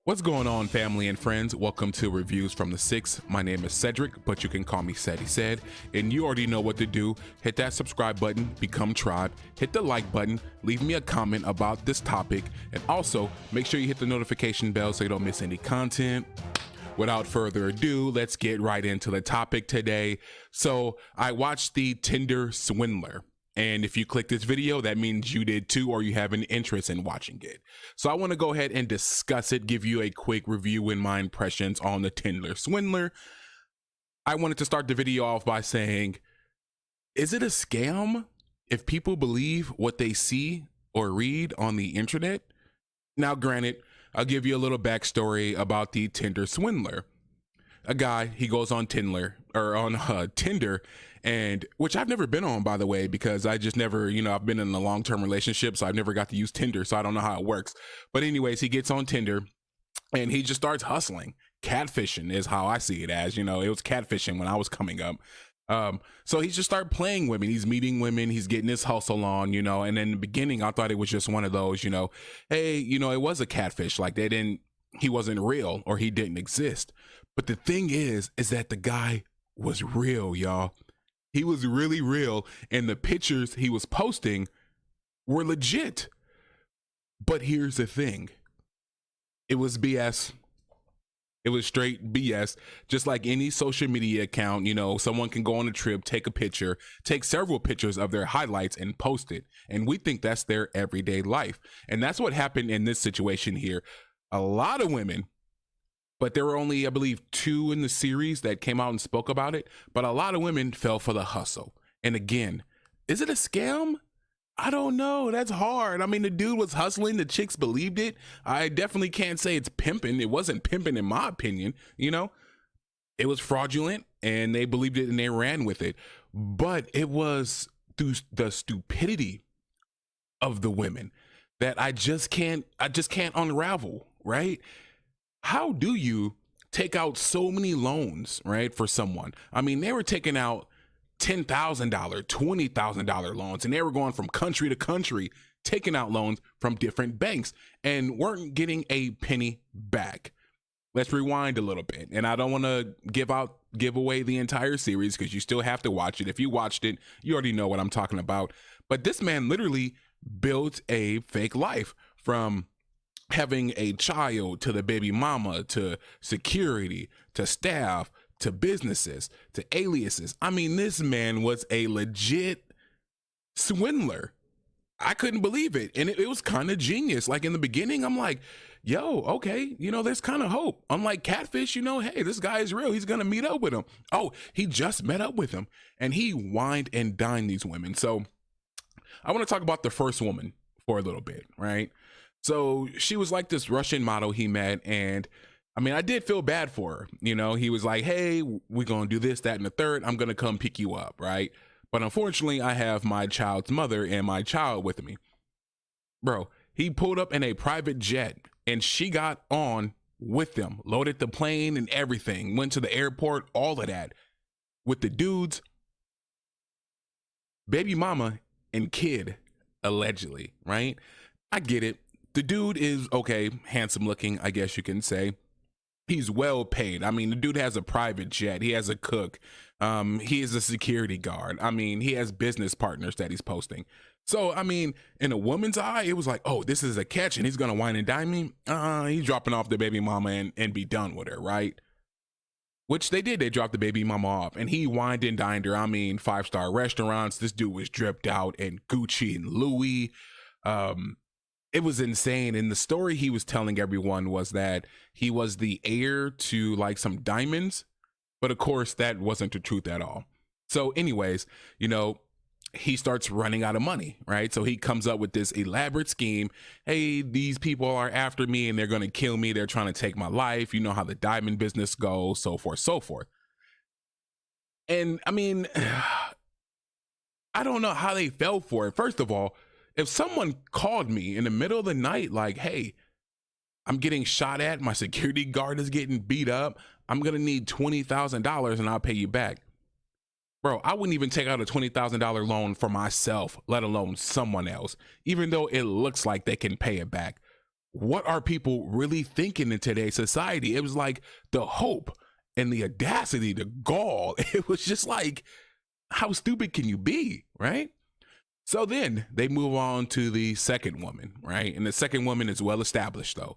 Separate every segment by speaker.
Speaker 1: What's going on, family and friends? Welcome to Reviews from the Six. My name is Cedric, but you can call me Ceddy Said. And you already know what to do. Hit that subscribe button, become tribe, hit the like button, leave me a comment about this topic, and also make sure you hit the notification bell so you don't miss any content. Without further ado, let's get right into the topic today. So I watched the Tinder Swindler. And if you click this video, that means you did too, or you have an interest in watching it. So I want to go ahead and discuss it, give you a quick review and my impressions on the Tinder Swindler. I wanted to start the video off by saying, is it a scam if people believe what they see or read on the internet? Now, granted, I'll give you a little backstory about the Tinder Swindler. A guy, he goes on Tinder, and which I've never been on, by the way, because I just never, I've been in a long-term relationship, so I've never got to use Tinder, so I don't know how it works. But anyways, he gets on Tinder and he just starts hustling. Catfishing is how I see it as, it was catfishing when I was coming up. So he just started playing women. He's meeting women. He's getting his hustle on, and in the beginning, I thought it was just one of those, hey, it was a catfish. Like he wasn't real or he didn't exist. But the thing is that the guy was real, y'all. He was really real, and the pictures he was posting were legit. But here's the thing. It was BS. It was straight BS. Just like any social media account, someone can go on a trip, take a picture, take several pictures of their highlights and post it. And we think that's their everyday life. And that's what happened in this situation here. A lot of women, but there were only, I believe, 2 in the series that came out and spoke about it. But a lot of women fell for the hustle. And again, is it a scam? I don't know. That's hard. I mean, the dude was hustling. The chicks believed it. I definitely can't say it's pimping. It wasn't pimping in my opinion. It was fraudulent and they believed it and they ran with it. But it was through the stupidity of the women that I just can't unravel, right? How do you take out so many loans, right, for someone? I mean, they were taking out $10,000, $20,000 loans, and they were going from country to country, taking out loans from different banks and weren't getting a penny back. Let's rewind a little bit. And I don't want to give away the entire series because you still have to watch it. If you watched it, you already know what I'm talking about. But this man literally built a fake life, from having a child to the baby mama to security to staff to businesses to aliases. I mean, this man was a legit swindler. I couldn't believe it. And it was kind of genius. Like in the beginning, I'm like, yo, okay, there's kind of hope. Unlike catfish, hey, this guy is real. He's going to meet up with him. Oh, he just met up with him and he wined and dined these women. So I want to talk about the first woman for a little bit, right? So she was like this Russian model he met, and I mean, I did feel bad for her. He was like, hey, we're going to do this, that, and the third. I'm going to come pick you up, right? But unfortunately, I have my child's mother and my child with me. Bro, he pulled up in a private jet, and she got on with them, loaded the plane and everything, went to the airport, all of that, with the dude's baby mama and kid, allegedly, right? I get it. The dude is, okay, handsome looking, I guess you can say. He's well paid. I mean, the dude has a private jet. He has a cook. He is a security guard. I mean, he has business partners that he's posting. So, I mean, in a woman's eye, it was like, oh, this is a catch and he's going to wine and dine me. He's dropping off the baby mama and be done with her, right? Which they did. They dropped the baby mama off and he wined and dined her. I mean, 5-star restaurants. This dude was dripped out in Gucci and Louis. It was insane. And the story he was telling everyone was that he was the heir to like some diamonds. But of course, that wasn't the truth at all. So anyways, he starts running out of money, right? So he comes up with this elaborate scheme. Hey, these people are after me and they're going to kill me. They're trying to take my life. You know how the diamond business goes, so forth, so forth. And I mean, I don't know how they fell for it. First of all, if someone called me in the middle of the night, like, hey, I'm getting shot at, my security guard is getting beat up, I'm going to need $20,000 and I'll pay you back. Bro, I wouldn't even take out a $20,000 loan for myself, let alone someone else, even though it looks like they can pay it back. what are people really thinking in today's society? It was like the hope and the audacity, the gall. It was just like, how stupid can you be, right? So then they move on to the second woman, right? And the second woman is well established though.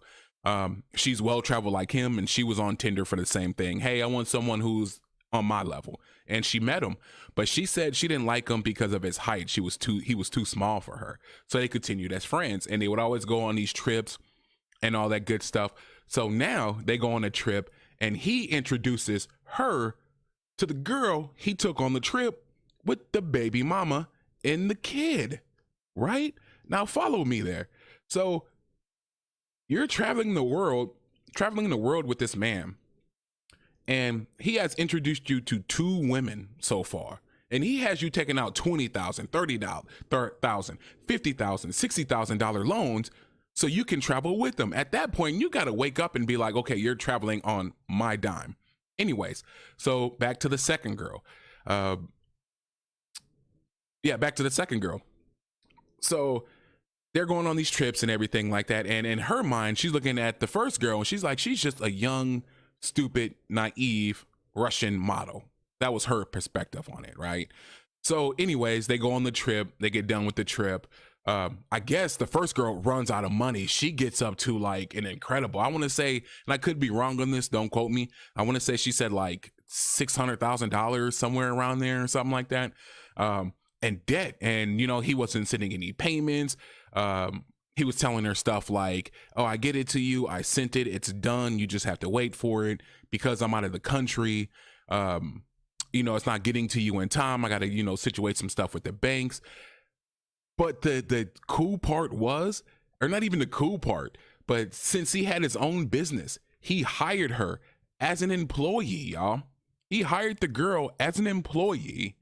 Speaker 1: She's well traveled like him, and she was on Tinder for the same thing. Hey, I want someone who's on my level. And she met him, but she said she didn't like him because of his height. He was too small for her. So they continued as friends, and they would always go on these trips and all that good stuff. So now they go on a trip, and he introduces her to the girl he took on the trip with the baby mama and the kid, right? Now follow me there. So you're traveling the world with this man, and he has introduced you to 2 women so far. And he has you taking out $20,000, $30,000, $50,000, $60,000 loans so you can travel with them. At that point, you got to wake up and be like, okay, you're traveling on my dime. Anyways, so back to the second girl. Back to the second girl. So they're going on these trips and everything like that. And in her mind, she's looking at the first girl and she's like, she's just a young, stupid, naive Russian model. That was her perspective on it, right? So anyways, they go on the trip. They get done with the trip. I guess the first girl runs out of money. She gets up to like an incredible, I want to say, and I could be wrong on this, don't quote me. I want to say she said like $600,000, somewhere around there or something like that. And debt. And, you know, he wasn't sending any payments. He was telling her stuff like, oh, I get it to you. I sent it. It's done. You just have to wait for it because I'm out of the country. You know, it's not getting to you in time. I got to, you know, situate some stuff with the banks. But the cool part was, or not even the cool part, but since he had his own business, he hired her as an employee, y'all. He hired the girl as an employee,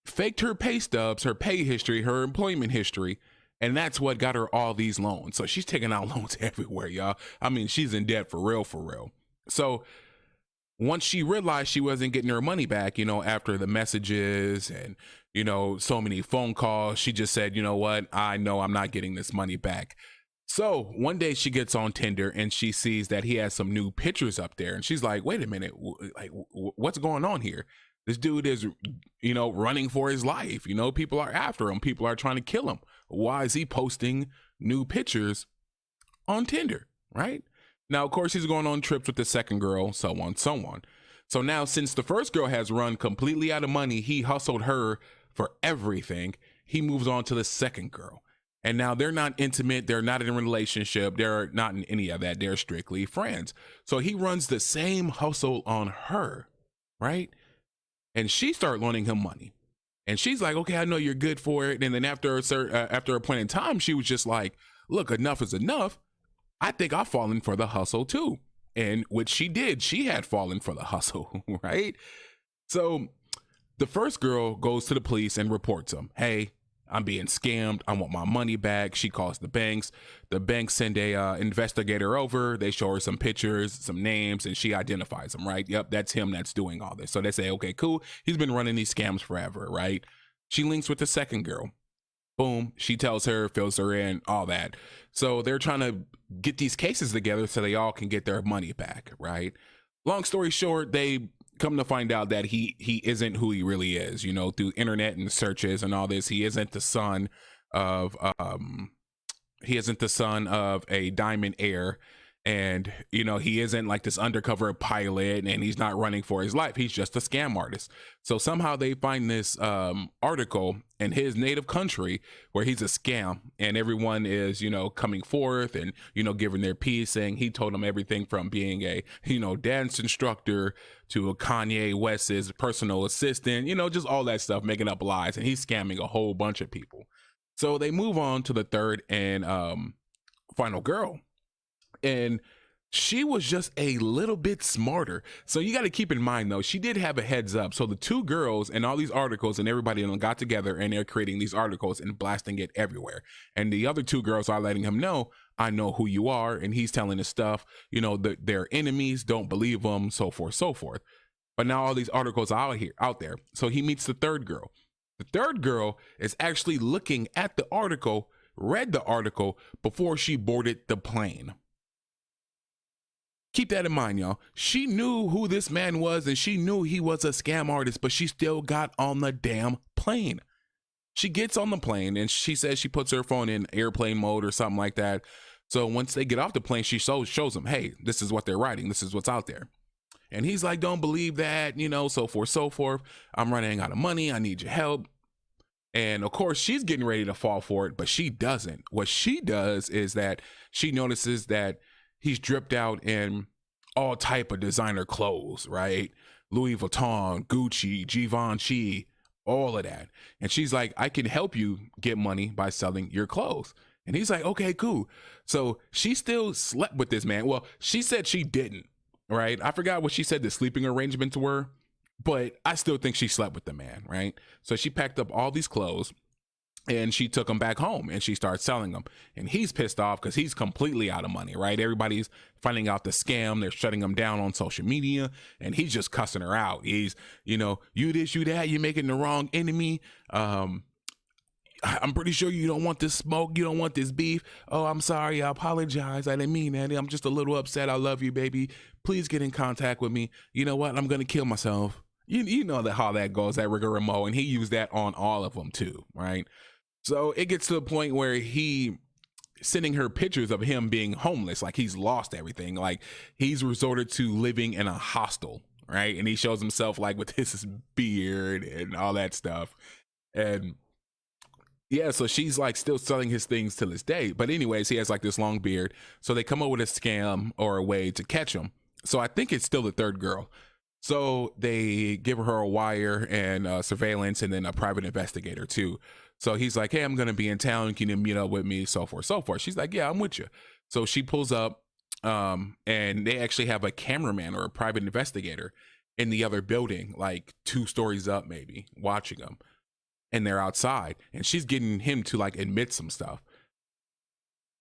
Speaker 1: faked her pay stubs, her pay history, her employment history, and that's what got her all these loans. So she's taking out loans everywhere, y'all. I mean, she's in debt for real, for real. So once she realized she wasn't getting her money back, you know, after the messages and, you know, so many phone calls, she just said, you know what? I know I'm not getting this money back. So one day she gets on Tinder and she sees that he has some new pictures up there. And she's like, wait a minute, like, what's going on here? This dude is, you know, running for his life. You know, people are after him. People are trying to kill him. Why is he posting new pictures on Tinder, right? Now, of course, he's going on trips with the second girl, so on, so on. So now, since the first girl has run completely out of money, he hustled her for everything. He moves on to the second girl. And now they're not intimate. They're not in a relationship. They're not in any of that. They're strictly friends. So he runs the same hustle on her, right? And she started loaning him money. And she's like, okay, I know you're good for it. And then after a point in time, she was just like, look, enough is enough. I think I've fallen for the hustle too. And which she did. She had fallen for the hustle, right? So the first girl goes to the police and reports him. Hey, I'm being scammed. I want my money back. She calls the banks. The banks send a investigator over. They show her some pictures, some names, and she identifies him, right? Yep, that's him that's doing all this. So they say, okay, cool. He's been running these scams forever, right? She links with the second girl. Boom. She tells her, fills her in, all that. So they're trying to get these cases together so they all can get their money back, right? Long story short, they come to find out that he isn't who he really is, you know, through internet and searches and all this. He isn't the son of a diamond heir. And, you know, he isn't like this undercover pilot, and he's not running for his life. He's just a scam artist. So somehow they find this article in his native country where he's a scam, and everyone is, you know, coming forth and, you know, giving their piece, saying he told them everything from being a, you know, dance instructor to a Kanye West's personal assistant, you know, just all that stuff, making up lies. And he's scamming a whole bunch of people. So they move on to the third and final girl. And she was just a little bit smarter. So you got to keep in mind, though, she did have a heads up. So the two girls and all these articles and everybody got together and they're creating these articles and blasting it everywhere. And the other two girls are letting him know, I know who you are. And he's telling his stuff, you know, they're enemies, don't believe them, so forth, so forth. But now all these articles are out there. So he meets the third girl. The third girl is actually looking at the article read the article before she boarded the plane. Keep that in mind, y'all. She knew who this man was and she knew he was a scam artist, but she still got on the damn plane. She gets on the plane and she says she puts her phone in airplane mode or something like that. So once they get off the plane, she shows them, hey, this is what they're writing. This is what's out there. And he's like, don't believe that, you know, so forth, so forth. I'm running out of money. I need your help. And of course, she's getting ready to fall for it, but she doesn't. What she does is that she notices that he's dripped out in all type of designer clothes, right? Louis Vuitton, Gucci, Givenchy, all of that. And she's like, I can help you get money by selling your clothes. And he's like, okay, cool. So she still slept with this man. Well, she said she didn't, right? I forgot what she said the sleeping arrangements were, but I still think she slept with the man, right? So she packed up all these clothes and she took them back home and she started selling them. And he's pissed off because he's completely out of money, right? Everybody's finding out the scam. They're shutting him down on social media and he's just cussing her out. He's, you know, you this, you that, you're making the wrong enemy. I'm pretty sure you don't want this smoke. You don't want this beef. Oh, I'm sorry. I apologize. I didn't mean that. I'm just a little upset. I love you, baby. Please get in contact with me. You know what? I'm going to kill myself. You know that how that goes, that rigmarole. And he used that on all of them too, right? So it gets to the point where he sending her pictures of him being homeless, like he's lost everything, like he's resorted to living in a hostel, right? And he shows himself like with his beard and all that stuff. And yeah, so she's like still selling his things to this day. But anyways, he has like this long beard. So they come up with a scam or a way to catch him. So I think it's still the third girl. So they give her a wire and surveillance and then a private investigator too. So he's like, hey, I'm going to be in town. Can you meet up with me? So forth, so forth. She's like, yeah, I'm with you. So she pulls up and they actually have a cameraman or a private investigator in the other building, like 2 stories up, maybe watching them. And they're outside and she's getting him to like admit some stuff.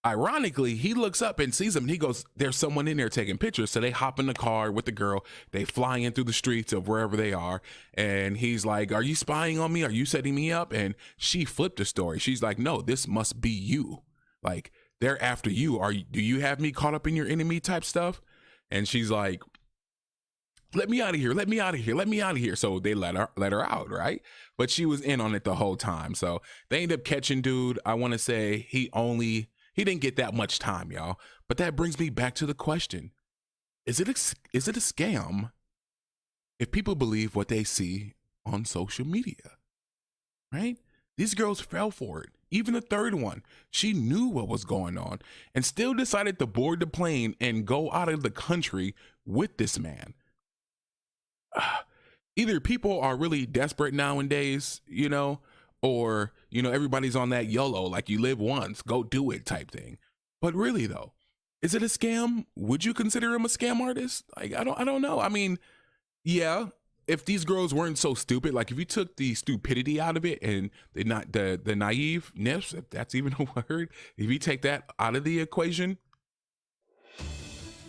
Speaker 1: Ironically, he looks up and sees him and he goes, there's someone in there taking pictures. So they hop in the car with the girl. They fly in through the streets of wherever they are. And he's like, are you spying on me? Are you setting me up? And she flipped the story. She's like, no, this must be you. Like they're after you. Do you have me caught up in your enemy type stuff? And she's like, let me out of here. Let me out of here. Let me out of here. So they let her out. Right. But she was in on it the whole time. So they end up catching dude. I want to say he didn't get that much time, y'all. But that brings me back to the question. Is it a scam if people believe what they see on social media? Right? These girls fell for it. Even the third one, she knew what was going on and still decided to board the plane and go out of the country with this man. Either people are really desperate nowadays, you know, or, you know, everybody's on that YOLO, like you live once, go do it type thing. But really though, is it a scam? Would you consider him a scam artist? Like, I don't know. I mean, yeah, if these girls weren't so stupid, like if you took the stupidity out of it and the naiveness, if that's even a word, if you take that out of the equation,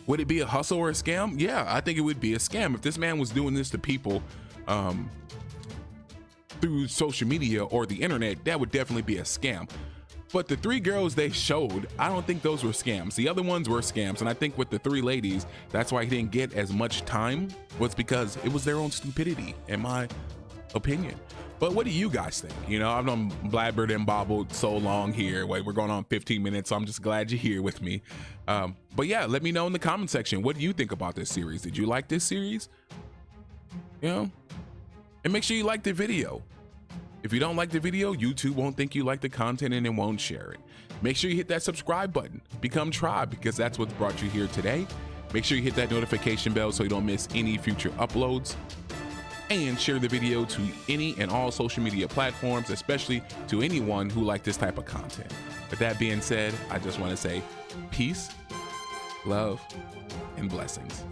Speaker 1: would it be a hustle or a scam? Yeah, I think it would be a scam. If this man was doing this to people through social media or the internet, that would definitely be a scam. But the 3 girls they showed, I don't think those were scams. The other ones were scams. And I think with the 3 ladies, that's why he didn't get as much time, was because it was their own stupidity, in my opinion. But what do you guys think? You know, I've done blabbered and bobbled so long here. Wait, we're going on 15 minutes, so I'm just glad you're here with me. But yeah, let me know in the comment section. What do you think about this series? Did you like this series? You know? And make sure you like the video. If you don't like the video, YouTube won't think you like the content and it won't share it. Make sure you hit that subscribe button. Become Tribe, because that's what's brought you here today. Make sure you hit that notification bell so you don't miss any future uploads. And share the video to any and all social media platforms, especially to anyone who likes this type of content. With that being said, I just want to say peace, love, and blessings.